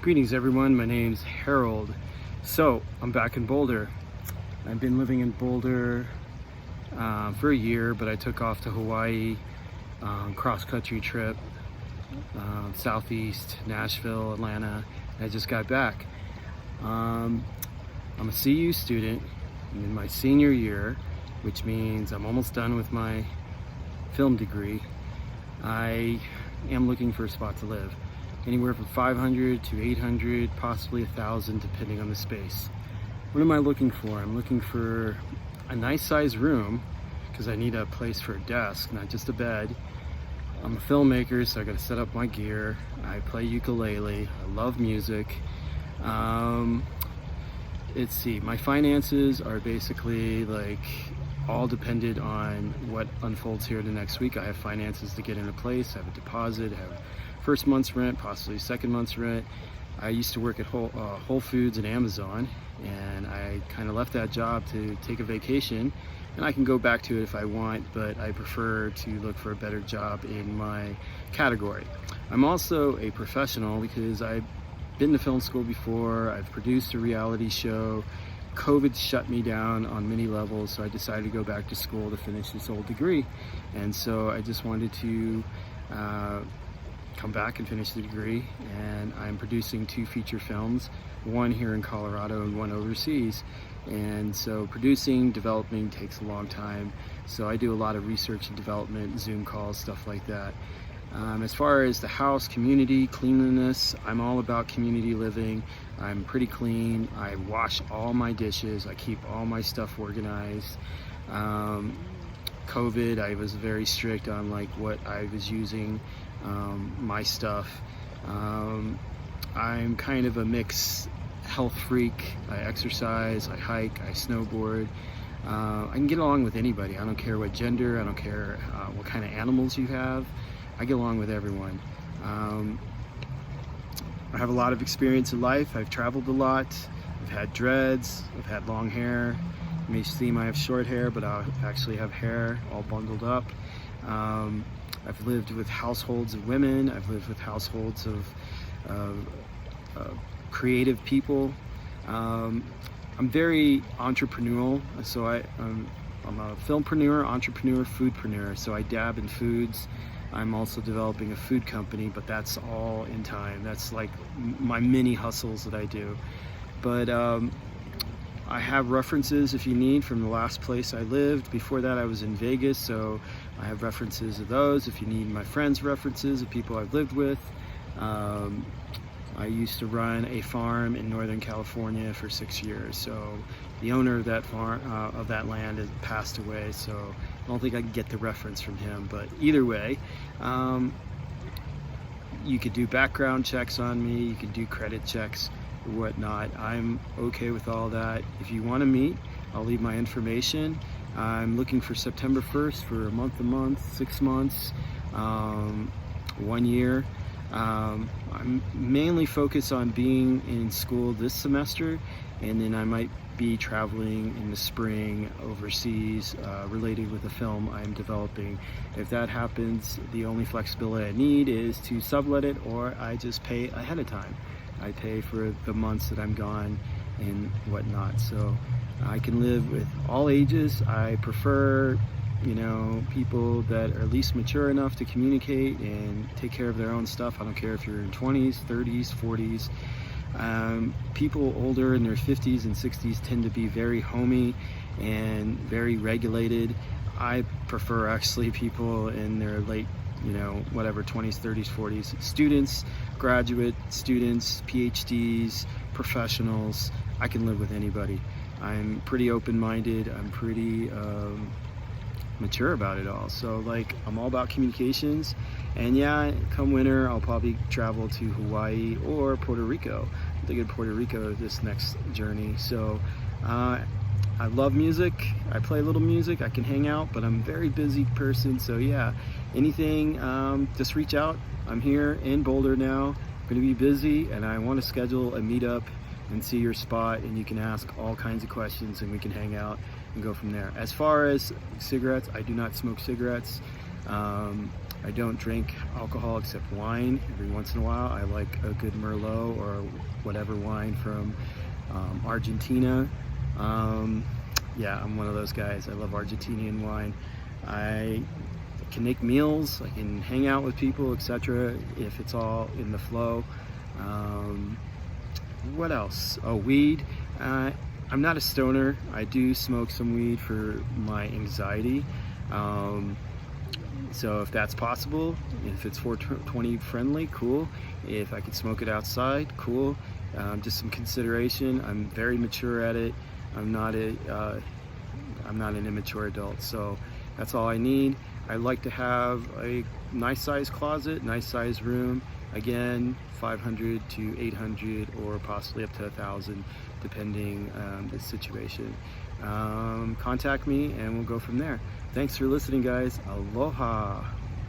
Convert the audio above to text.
Greetings everyone, my name's Harold. So, I'm back in Boulder. I've been living in Boulder for a year, but I took off to Hawaii, cross-country trip, Southeast, Nashville, Atlanta. I just got back. I'm a CU student. I'm in my senior year, which means I'm almost done with my film degree. I am looking for a spot to live. Anywhere from 500 to 800, possibly 1,000, depending on the space. What am I looking for? I'm looking for a nice sized room because I need a place for a desk, not just a bed. I'm a filmmaker, so I got to set up my gear. I play ukulele. I love music. Let's see, my finances are basically like all dependent on what unfolds here the next week. I have finances to get into place. I have a deposit, I have first month's rent, possibly second month's rent. I used to work at Whole Foods and Amazon, and I kind of left that job to take a vacation, and I can go back to it if I want, but I prefer to look for a better job in my category. I'm also a professional because I've been to film school before. I've produced a reality show. COVID shut me down on many levels, so I decided to go back to school to finish this old degree. And so I just wanted to come back and finish the degree, and I'm producing 2 feature films, one here in Colorado and one overseas. And so producing, developing takes a long time, so I do a lot of research and development, Zoom calls, stuff like that. As far as the house, community, cleanliness, I'm all about community living. I'm pretty clean. I wash all my dishes. I keep all my stuff organized. COVID, I was very strict on like what I was using, my stuff. I'm kind of a mixed health freak. I exercise, I hike, I snowboard. I can get along with anybody. I don't care what gender, I don't care what kind of animals you have. I get along with everyone. I have a lot of experience in life. I've traveled a lot. I've had dreads, I've had long hair. You may seem I have short hair, but I actually have hair all bundled up. I've lived with households of women. I've lived with households of creative people. I'm very entrepreneurial, so I'm a filmpreneur, entrepreneur, foodpreneur, so I dab in foods. I'm also developing a food company, but that's all in time. That's like my mini hustles that I do. But I have references if you need from the last place I lived. Before that I was in Vegas, so I have references of those. If you need my friends' references of people I've lived with. I used to run a farm in Northern California for 6 years, so the owner of that farm, of that land, has passed away, so I don't think I can get the reference from him. But either way, you could do background checks on me, you could do credit checks or whatnot. I'm okay with all that. If you want to meet, I'll leave my information. I'm looking for September 1st for a month, 6 months, 1 year. I'm mainly focused on being in school this semester, and then I might be traveling in the spring overseas related with a film I'm developing. If that happens, the only flexibility I need is to sublet it, or I just pay ahead of time. I pay for the months that I'm gone and whatnot. So I can live with all ages. I prefer people that are at least mature enough to communicate and take care of their own stuff. I don't care if you're in 20s, 30s, 40s. People older in their 50s and 60s tend to be very homey and very regulated. I prefer actually people in their late, 20s, 30s, 40s. Students, graduate students, PhDs, professionals. I can live with anybody. I'm pretty open-minded. I'm pretty mature about it all. So like, I'm all about communications, and yeah, come winter I'll probably travel to Hawaii or Puerto Rico. I'm thinking Puerto Rico this next journey. So I love music. I play a little music. I can hang out, but I'm a very busy person. So yeah, anything, just reach out. I'm here in Boulder now. I'm going to be busy, and I want to schedule a meetup and see your spot, and you can ask all kinds of questions and we can hang out and go from there. As far as cigarettes, I do not smoke cigarettes. I don't drink alcohol except wine. Every once in a while, I like a good Merlot or whatever wine from Argentina. Yeah, I'm one of those guys. I love Argentinian wine. I can make meals, I can hang out with people, etc. if it's all in the flow. What else? Oh, weed. I'm not a stoner. I do smoke some weed for my anxiety. So if that's possible, if it's 420 friendly, cool. If I could smoke it outside, cool. Just some consideration. I'm very mature at it. I'm not an immature adult, so that's all I need. I like to have a nice size closet, nice size room. Again, 500 to 800 or possibly up to 1,000, depending on the situation. Contact me and we'll go from there. Thanks for listening, guys. Aloha.